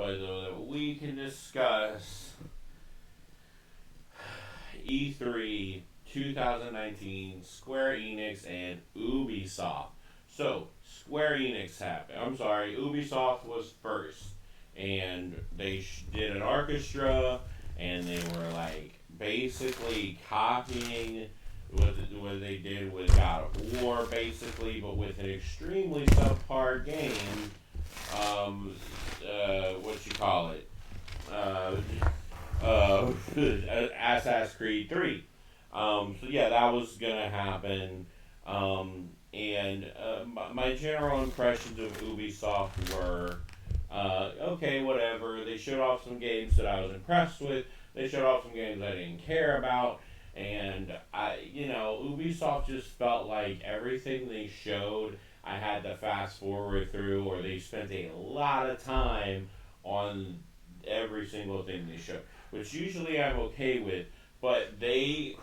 but we can discuss E3 2019, Square Enix, and Ubisoft. So, Square Enix happened. I'm sorry, Ubisoft was first. And they did an orchestra, and they were like basically copying what they did with God of War, basically, but with an extremely subpar game. What you call it? Assassin's Creed 3. So yeah, that was gonna happen. My general impressions of Ubisoft were, okay, whatever. They showed off some games that I was impressed with. They showed off some games I didn't care about. And Ubisoft just felt like everything they showed, I had to fast forward through, or they spent a lot of time on every single thing they showed, which usually I'm okay with. But they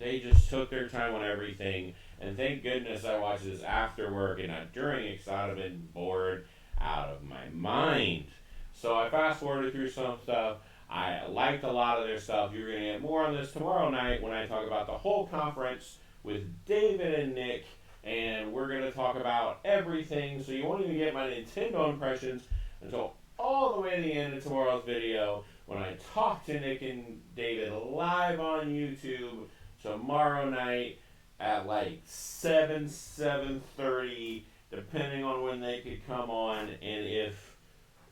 just took their time on everything, and thank goodness I watched this after work and not during it, because I'd have been bored out of my mind. So I fast forwarded through some stuff. I liked a lot of their stuff. You're going to get more on this tomorrow night when I talk about the whole conference with David and Nick, and we're going to talk about everything. So you won't even get my Nintendo impressions until all the way to the end of tomorrow's video when I talk to Nick and David live on YouTube tomorrow night at like 7:30, depending on when they could come on, and if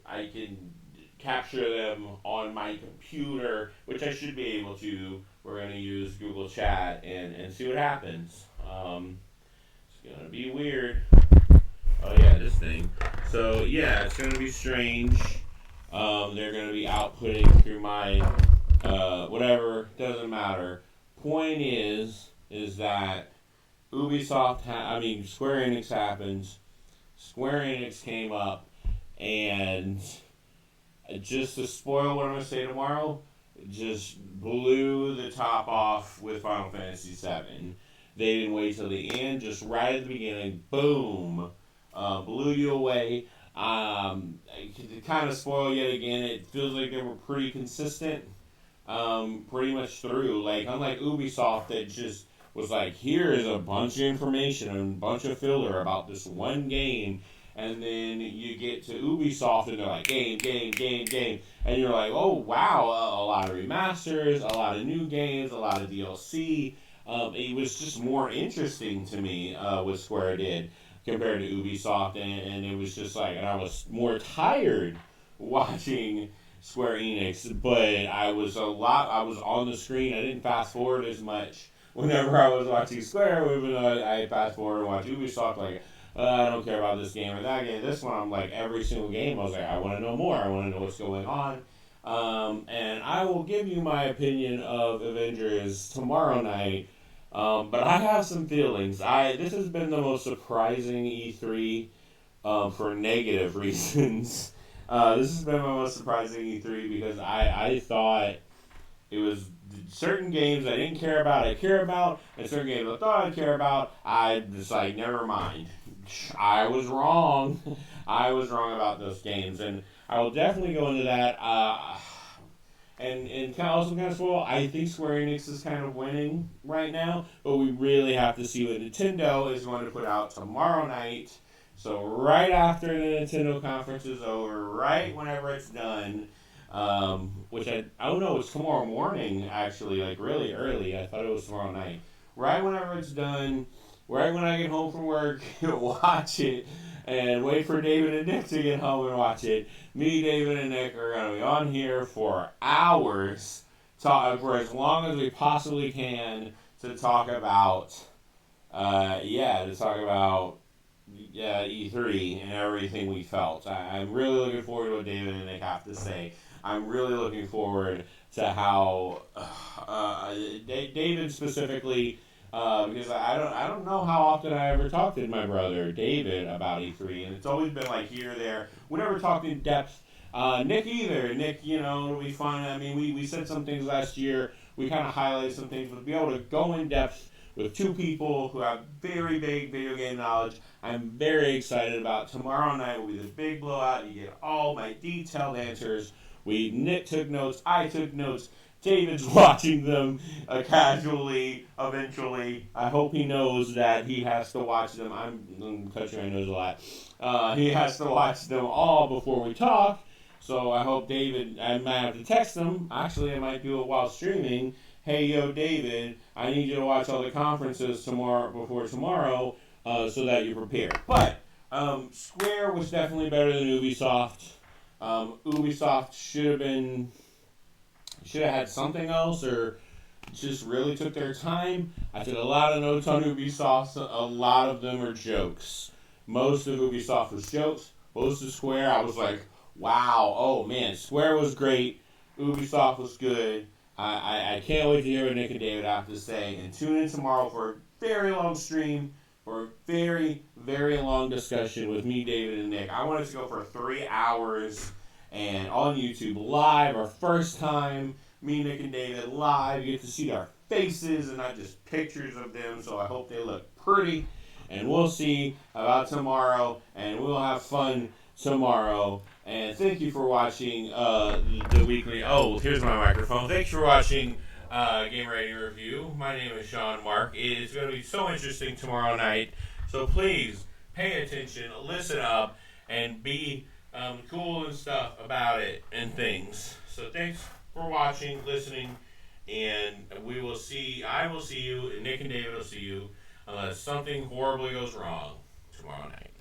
I can capture them on my computer, which I should be able to. We're going to use Google Chat and see what happens. It's going to be weird. Oh yeah, this thing. So yeah, it's going to be strange. They're going to be outputting through my whatever, doesn't matter. Point is that Ubisoft, Square Enix happens. Square Enix came up, and just to spoil what I'm going to say tomorrow, just blew the top off with Final Fantasy VII. They didn't wait till the end, just right at the beginning, boom, blew you away. To kind of spoil yet again, it feels like they were pretty consistent, pretty much through. Like, unlike Ubisoft, that just was like, here is a bunch of information and a bunch of filler about this one game. And then you get to Ubisoft and they're like, game. And you're like, oh, wow, a lot of remasters, a lot of new games, a lot of DLC. It was just more interesting to me what Square did compared to Ubisoft. And it was just like, and I was more tired watching Square Enix. But I was on the screen. I didn't fast forward as much whenever I was watching Square, even though I fast forward and watch Ubisoft, like, I don't care about this game or that game. This one, I'm like, every single game, I was like, I want to know more. I want to know what's going on. And I will give you my opinion of Avengers tomorrow night. But I have some feelings. This has been the most surprising E3 for negative reasons. This has been my most surprising E3 because I thought it was certain games I didn't care about, I care about, and certain games I thought I'd care about, I just like, never mind. I was wrong. I was wrong about those games, and I will definitely go into that. And kind of spoil, I think Square Enix is kind of winning right now, but we really have to see what Nintendo is going to put out tomorrow night. So right after the Nintendo conference is over, right whenever it's done, which I don't know, it's tomorrow morning, actually, like really early. I thought it was tomorrow night. Right whenever it's done, right when I get home from work, watch it, and wait for David and Nick to get home and watch it. Me, David, and Nick are going to be on here for hours, for as long as we possibly can, to talk about, E3 and everything we felt. I'm really looking forward to what David and Nick have to say. I'm really looking forward to how David specifically, because I don't know how often I ever talked to my brother David about E3, and it's always been like here or there. We never talked in depth. Nick either. Nick, it'll be fun. I mean, we said some things last year. We kind of highlighted some things, but to be able to go in depth with two people who have very big video game knowledge. I'm very excited about tomorrow night. Will be the big blowout. You get all my detailed answers. Nick took notes. I took notes. David's watching them casually. Eventually, I hope he knows that he has to watch them. I'm touching my nose a lot. He has to watch them all before we talk. So I hope David. I might have to text him. Actually, I might do it while streaming. Hey, yo, David, I need you to watch all the conferences before tomorrow, so that you're prepared. But Square was definitely better than Ubisoft. Ubisoft should have had something else, or just really took their time. I took a lot of notes on Ubisoft. A lot of them are jokes. Most of Ubisoft was jokes. Most of Square, I was like, wow, oh man, Square was great. Ubisoft was good. I can't wait to hear what Nick and David have to say. And tune in tomorrow for a very long stream, for a very, very long discussion with me, David, and Nick. I want it to go for 3 hours and on YouTube live, our first time, me, Nick, and David live. You get to see our faces and not just pictures of them, so I hope they look pretty. And we'll see about tomorrow, and we'll have fun tomorrow. And thank you for watching the weekly. Oh, here's my microphone. Thanks for watching Game Rating Review. My name is Sean Mark. It is going to be so interesting tomorrow night. So please pay attention, listen up, and be cool and stuff about it and things. So thanks for watching, listening, and we will see. I will see you, and Nick and David will see you, unless something horribly goes wrong tomorrow night.